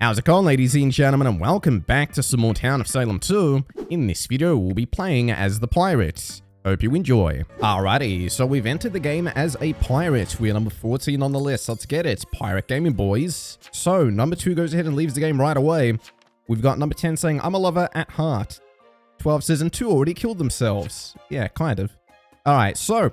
How's it going, ladies and gentlemen, and welcome back to some more Town of Salem 2. In this video, we'll be playing as the pirate. Hope you enjoy. Alrighty, so we've entered the game as a pirate. We are number 14 on the list. Let's get it. Pirate gaming, boys. So, number 2 goes ahead and leaves the game right away. We've got number 10 saying, I'm a lover at heart. 12 says, and 2 already killed themselves. Yeah, kind of. Alright, so,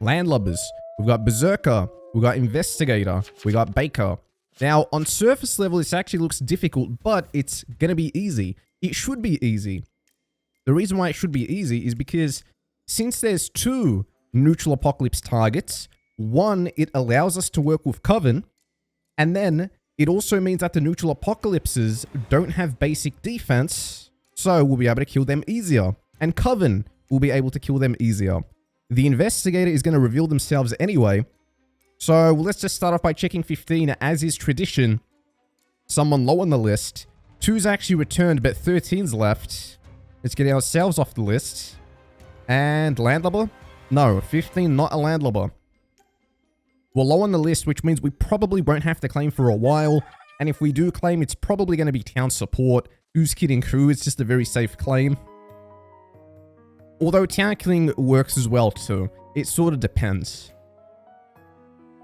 landlubbers. We've got berserker. We've got investigator. We got baker. Now, on surface level, this actually looks difficult, but it's going to be easy. It should be easy. The reason why it should be easy is because since there's 2 neutral apocalypse targets, 1, it allows us to work with coven, and then it also means that the neutral apocalypses don't have basic defense, so we'll be able to kill them easier. And coven will be able to kill them easier. The investigator is going to reveal themselves anyway. So let's just start off by checking 15, as is tradition. Someone low on the list. 2's actually returned, but 13's left. Let's get ourselves off the list. And landlubber? No, 15, not a landlubber. We're low on the list, which means we probably won't have to claim for a while. And if we do claim, it's probably going to be town support. Who's kidding who? It's just a very safe claim. Although town killing works as well too. It sort of depends.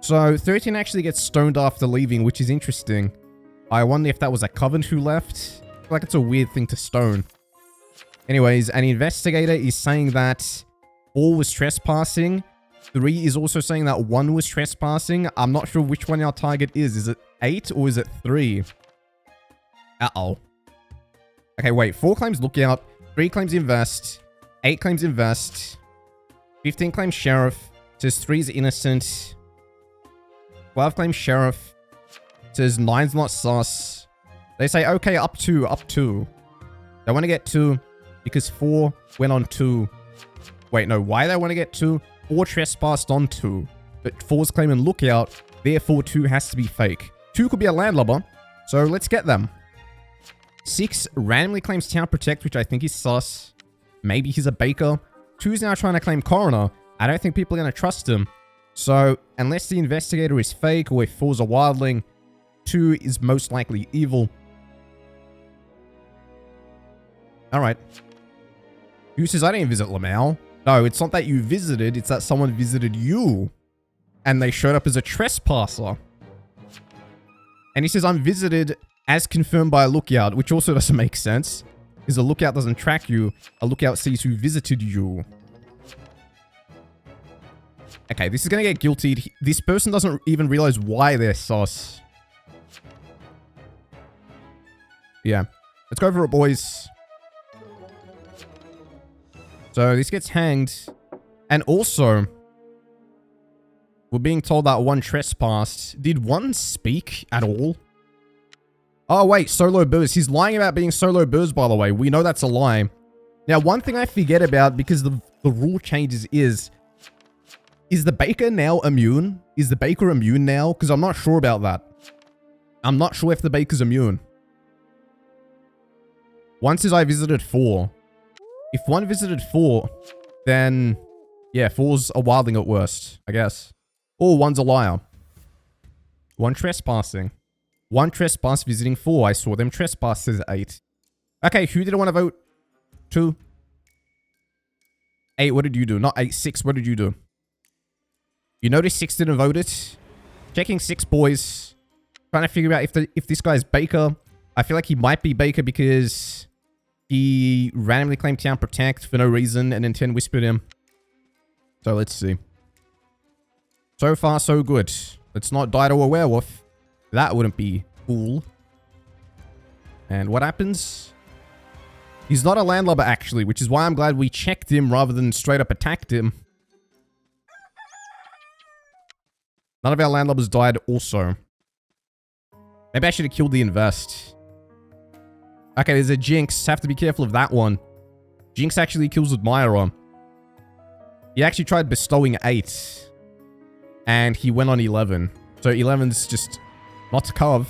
So, 13 actually gets stoned after leaving, which is interesting. I wonder if that was a coven who left. I feel like it's a weird thing to stone. Anyways, an investigator is saying that 4 was trespassing. 3 is also saying that 1 was trespassing. I'm not sure which one our target is. Is it 8 or is it 3? Uh-oh. Okay, wait. 4 claims lookout. 3 claims invest. 8 claims invest. 15 claims sheriff. Says 3 is innocent. 12 claims sheriff. Says 9's not sus. They say, okay, up 2. They want to get 2 because 4 went on 2. Wait, no, why they want to get 2? 4 trespassed on 2. But 4's claiming lookout, therefore 2 has to be fake. 2 could be a landlubber, so let's get them. 6 randomly claims town protect, which I think is sus. Maybe he's a baker. 2's now trying to claim coroner. I don't think people are going to trust him. So, unless the investigator is fake or if 4's a wildling, 2 is most likely evil. Alright. Who says I didn't visit Lamau? No, it's not that you visited, it's that someone visited you. And they showed up as a trespasser. And he says, I'm visited as confirmed by a lookout, which also doesn't make sense. Because a lookout doesn't track you, a lookout sees who visited you. Okay, this is gonna get guiltied. This person doesn't even realize why they're sus. Yeah. Let's go for it, boys. So, this gets hanged. And also, we're being told that 1 trespassed. Did 1 speak at all? Oh, wait, solo booze. He's lying about being solo booze, by the way. We know that's a lie. Now, one thing I forget about, because the rule changes is the baker now immune? Is the baker immune now? Because I'm not sure about that. I'm not sure if the baker's immune. 1 says I visited 4. If 1 visited 4, then yeah, 4's a wildling at worst, I guess. Or 1's a liar. 1 trespassing. 1 trespass visiting 4. I saw them trespass, says 8. Okay, who did I want to vote? 2. 8, what did you do? Not 8, 6, what did you do? You notice 6 didn't vote it. Checking 6, boys. Trying to figure out if this guy's Baker. I feel like he might be Baker because he randomly claimed town protect for no reason and then 10 whispered him. So let's see. So far, so good. Let's not die to a werewolf. That wouldn't be cool. And what happens? He's not a landlubber, actually, which is why I'm glad we checked him rather than straight up attacked him. None of our landlubbers died also. Maybe I should have killed the invest. Okay, there's a Jinx. Have to be careful of that one. Jinx actually kills Admirer. He actually tried bestowing 8. And he went on 11. So 11's just not to cov.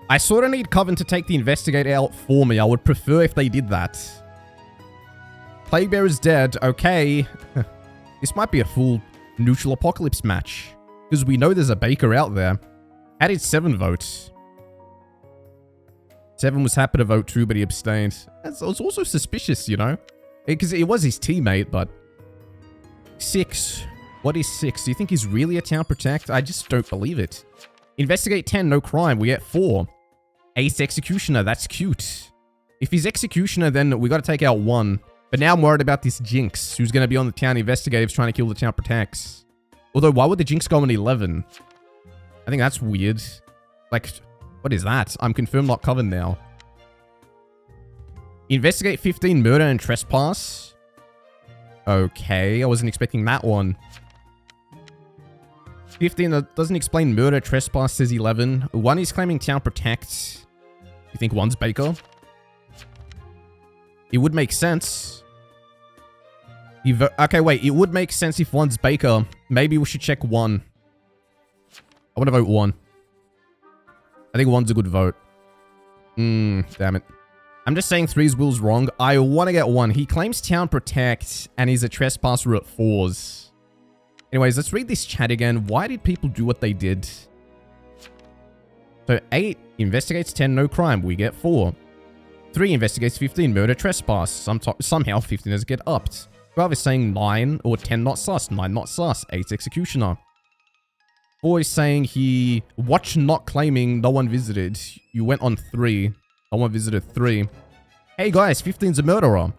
I sort of need Coven to take the investigator out for me. I would prefer if they did that. Plague Bear is dead. Okay. This might be a full neutral apocalypse match. Because we know there's a baker out there. How did 7 vote? 7 was happy to vote too, but he abstained. It's also suspicious, you know? Because it was his teammate, but... 6. What is 6? Do you think he's really a town protect? I just don't believe it. Investigate 10, no crime. We get 4. Ace executioner, that's cute. If he's executioner, then we got to take out 1. But now I'm worried about this Jinx, who's going to be on the town investigatives trying to kill the town protects. Although, why would the Jinx go on 11? I think that's weird. Like, what is that? I'm confirmed not covered now. Investigate 15, murder and trespass. Okay, I wasn't expecting that one. 15, that doesn't explain murder, trespass, says 11. 1 is claiming town protect. You think 1's Baker? It would make sense. Okay, wait. It would make sense if 1's Baker. Maybe we should check 1. I want to vote 1. I think 1's a good vote. Damn it. I'm just saying 3's Will's wrong. I want to get 1. He claims town protect, and he's a trespasser at 4s. Anyways, let's read this chat again. Why did people do what they did? So 8 investigates 10, no crime. We get 4. 3 investigates 15, murder, trespass. Somehow 15 doesn't get upped. 12 is saying 9 or 10 not sus. 9 not sus. 8's executioner. 4 is saying he watched not claiming no one visited. You went on 3. No one visited 3. Hey guys, 15's a murderer.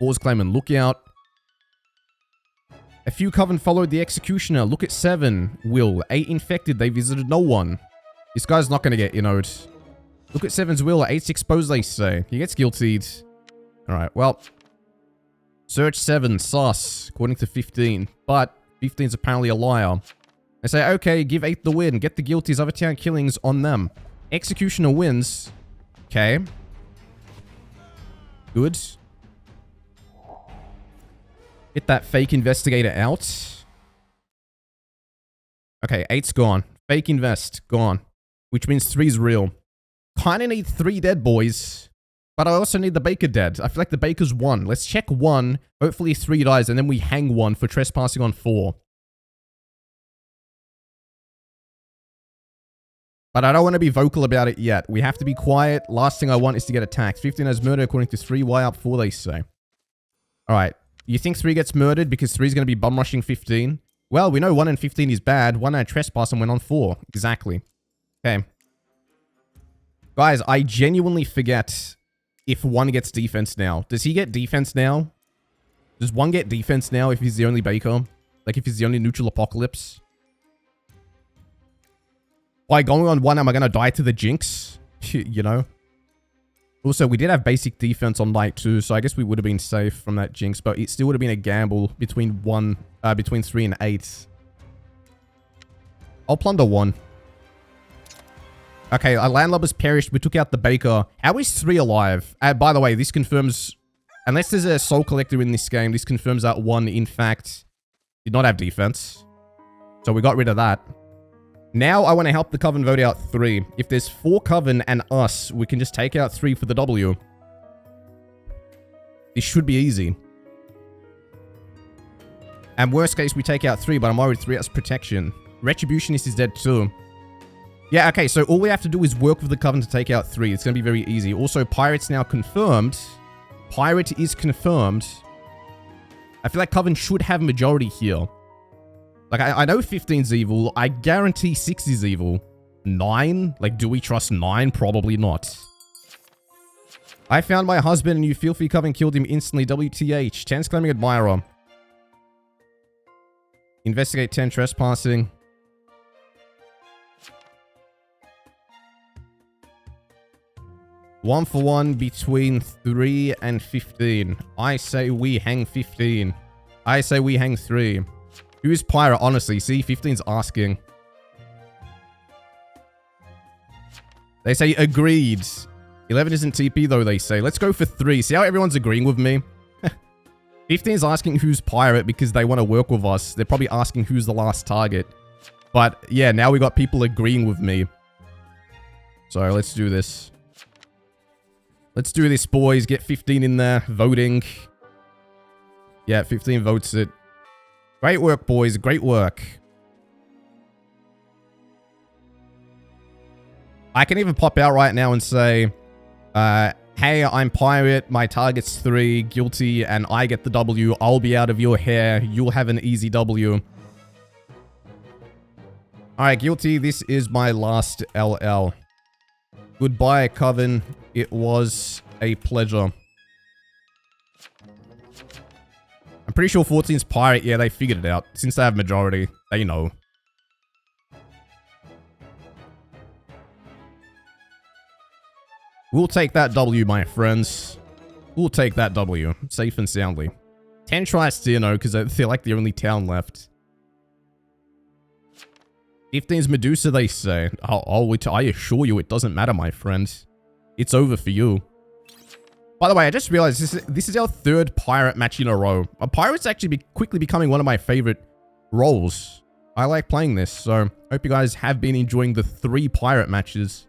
4's claiming lookout. A few coven followed the executioner. Look at 7. Will. 8 infected. They visited no one. This guy's not going to get, you know. Look at 7's Will. 8's exposed, they say. He gets guiltied. Alright, well. Search 7. Sus. According to 15. But 15's apparently a liar. They say, okay, give 8 the win. Get the guilties. Other town killings on them. Executioner wins. Okay. Good. Get that fake investigator out. Okay, 8's gone. Fake invest. Gone. Which means 3's real. Kinda need 3 dead boys. But I also need the Baker dead. I feel like the Baker's 1. Let's check 1. Hopefully 3 dies, and then we hang 1 for trespassing on 4. But I don't want to be vocal about it yet. We have to be quiet. Last thing I want is to get attacked. 15 has murder according to 3. Why up 4, they say. Alright. You think 3 gets murdered because 3 is going to be bum rushing 15? Well, we know 1 and 15 is bad. 1 had trespass and went on 4. Exactly. Okay. Guys, I genuinely forget if 1 gets defense now. Does he get defense now? Does 1 get defense now if he's the only Baker? Like if he's the only neutral apocalypse? By going on 1, am I going to die to the Jinx? You know? Also, we did have basic defense on night 2, so I guess we would have been safe from that Jinx, but it still would have been a gamble between 3 and 8. I'll plunder 1. Okay, our landlubbers perished. We took out the Baker. How is 3 alive? By the way, this confirms... Unless there's a soul collector in this game, this confirms that 1, in fact, did not have defense. So we got rid of that. Now I want to help the Coven vote out 3. If there's 4 Coven and us, we can just take out 3 for the W. This should be easy. And worst case, we take out 3, but I'm worried 3 has protection. Retributionist is dead too. Yeah, okay, so all we have to do is work with the Coven to take out 3. It's going to be very easy. Also, Pirate's now confirmed. Pirate is confirmed. I feel like Coven should have majority here. Like, I know 15's evil. I guarantee 6 is evil. 9? Like, do we trust 9? Probably not. I found my husband and you filthy Coven killed him instantly. WTH. 10's claiming admirer. Investigate 10 trespassing. One for 1 between 3 and 15. I say we hang 15. I say we hang 3. Who is Pyra? Honestly, see, 15's asking. They say agreed. 11 isn't TP though, they say. Let's go for 3. See how everyone's agreeing with me? 15's asking who's Pirate because they want to work with us. They're probably asking who's the last target. But yeah, now we got people agreeing with me. So let's do this. Let's do this, boys. Get 15 in there. Voting. Yeah, 15 votes it. Great work, boys. Great work. I can even pop out right now and say, hey, I'm pirate, my target's 3, guilty, and I get the W. I'll be out of your hair. You'll have an easy W. Alright, guilty, this is my last LL. Goodbye, coven. It was a pleasure. I'm pretty sure 14's pirate. Yeah, they figured it out. Since they have majority, they know. We'll take that W, my friends. We'll take that W. Safe and soundly. 10 tries to, because they're like the only town left. 15's Medusa, they say. I assure you it doesn't matter, my friend. It's over for you. By the way, I just realized this is our 3rd pirate match in a row. A pirate's actually quickly becoming one of my favorite roles. I like playing this, so hope you guys have been enjoying the 3 pirate matches.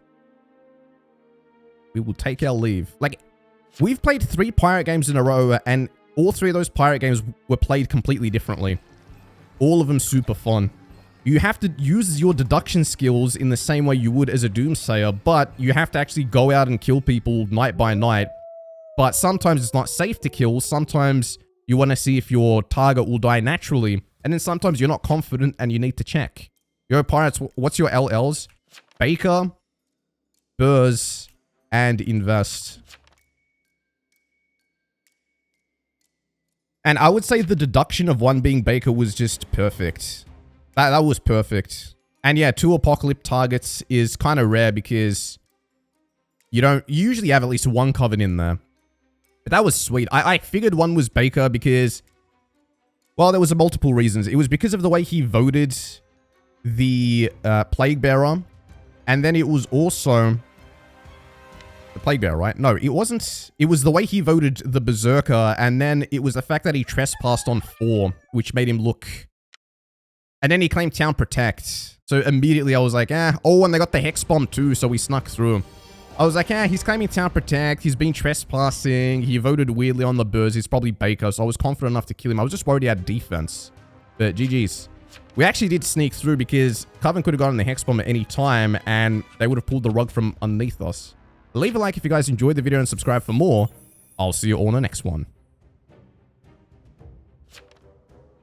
We will take our leave. Like, we've played 3 pirate games in a row, and all 3 of those pirate games were played completely differently. All of them super fun. You have to use your deduction skills in the same way you would as a doomsayer, but you have to actually go out and kill people night by night. But sometimes it's not safe to kill. Sometimes you want to see if your target will die naturally. And then sometimes you're not confident and you need to check. Yo, pirates, what's your LLs? Baker, Burrs, and Invest. And I would say the deduction of 1 being Baker was just perfect. That was perfect. And yeah, 2 Apocalypse targets is kind of rare because you usually have at least 1 coven in there. But that was sweet. I figured 1 was Baker because, well, there was multiple reasons. It was because of the way he voted the Plague Bearer. And then it was also the Plague Bearer, right? No, it wasn't. It was the way he voted the Berserker. And then it was the fact that he trespassed on 4, which made him look... And then he claimed Town Protect. So immediately I was like, oh, and they got the Hex Bomb too, so we snuck through. I was like, he's claiming Town Protect, he's been trespassing, he voted weirdly on the Burrs, he's probably Baker, so I was confident enough to kill him. I was just worried he had defense. But GG's. We actually did sneak through because Coven could have gotten the Hex Bomb at any time, and they would have pulled the rug from underneath us. Leave a like if you guys enjoyed the video and subscribe for more. I'll see you all in the next one.